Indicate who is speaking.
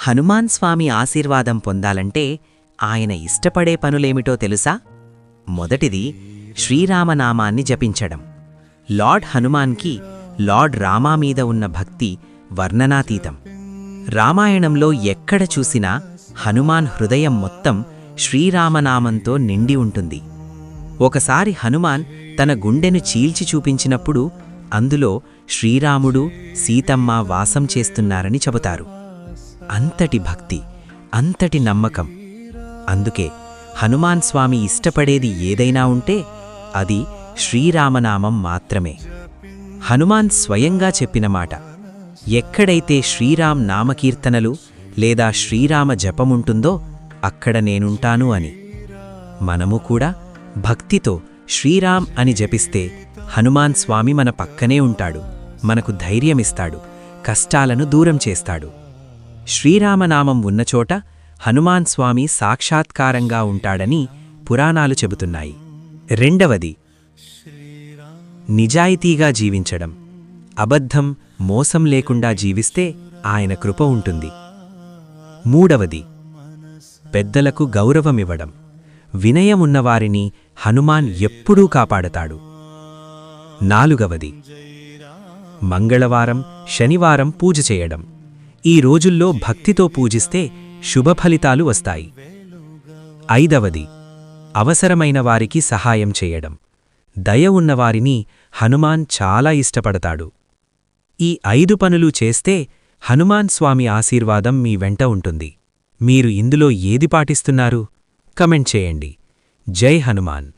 Speaker 1: హనుమాన్ స్వామి ఆశీర్వాదం పొందాలంటే ఆయన ఇష్టపడే పనులేమిటో తెలుసా? మొదటిది శ్రీరామనామాన్ని జపించడం. లార్డ్ హనుమాన్కి లార్డ్ రామా మీద ఉన్న భక్తి వర్ణనాతీతం. రామాయణంలో ఎక్కడ చూసినా హనుమాన్ హృదయం మొత్తం శ్రీరామనామంతో నిండి ఉంటుంది. ఒకసారి హనుమాన్ తన గుండెను చీల్చి చూపించినప్పుడు అందులో శ్రీరాముడు సీతమ్మ వాసం చేస్తున్నారని చెబుతారు. అంతటి భక్తి, అంతటి నమ్మకం. అందుకే హనుమాన్ స్వామి ఇష్టపడేది ఏదైనా ఉంటే అది శ్రీరామనామం మాత్రమే. హనుమాన్ స్వయంగా చెప్పిన మాట, ఎక్కడైతే శ్రీరామ్ నామకీర్తనలు లేదా శ్రీరామ జపముంటుందో అక్కడ నేనుంటాను అని. మనము కూడా భక్తితో శ్రీరామ్ అని జపిస్తే హనుమాన్ స్వామి మన పక్కనే ఉంటాడు, మనకు ధైర్యమిస్తాడు, కష్టాలను దూరం చేస్తాడు. శ్రీరామనామం ఉన్నచోట హనుమాన్ స్వామి సాక్షాత్కారంగా ఉంటాడని పురాణాలు చెబుతున్నాయి. రెండవది, నిజాయితీగా జీవించడం. అబద్ధం, మోసం లేకుండా జీవిస్తే ఆయన కృప ఉంటుంది. మూడవది, పెద్దలకు గౌరవమివ్వడం. వినయమున్నవారిని హనుమాన్ ఎప్పుడూ కాపాడతాడు. నాలుగవది, మంగళవారం, శనివారం పూజ చేయడం. ఈ రోజుల్లో భక్తితో పూజిస్తే శుభఫలితాలు వస్తాయి. ఐదవది, అవసరమైన వారికి సహాయం చేయడం. దయ ఉన్నవారిని హనుమాన్ చాలా ఇష్టపడతాడు. ఈ 5 పనులు చేస్తే హనుమాన్ స్వామి ఆశీర్వాదం మీ వెంట ఉంటుంది. మీరు ఇందులో ఏది పాటిస్తున్నారు? కమెంట్ చేయండి. జై హనుమాన్.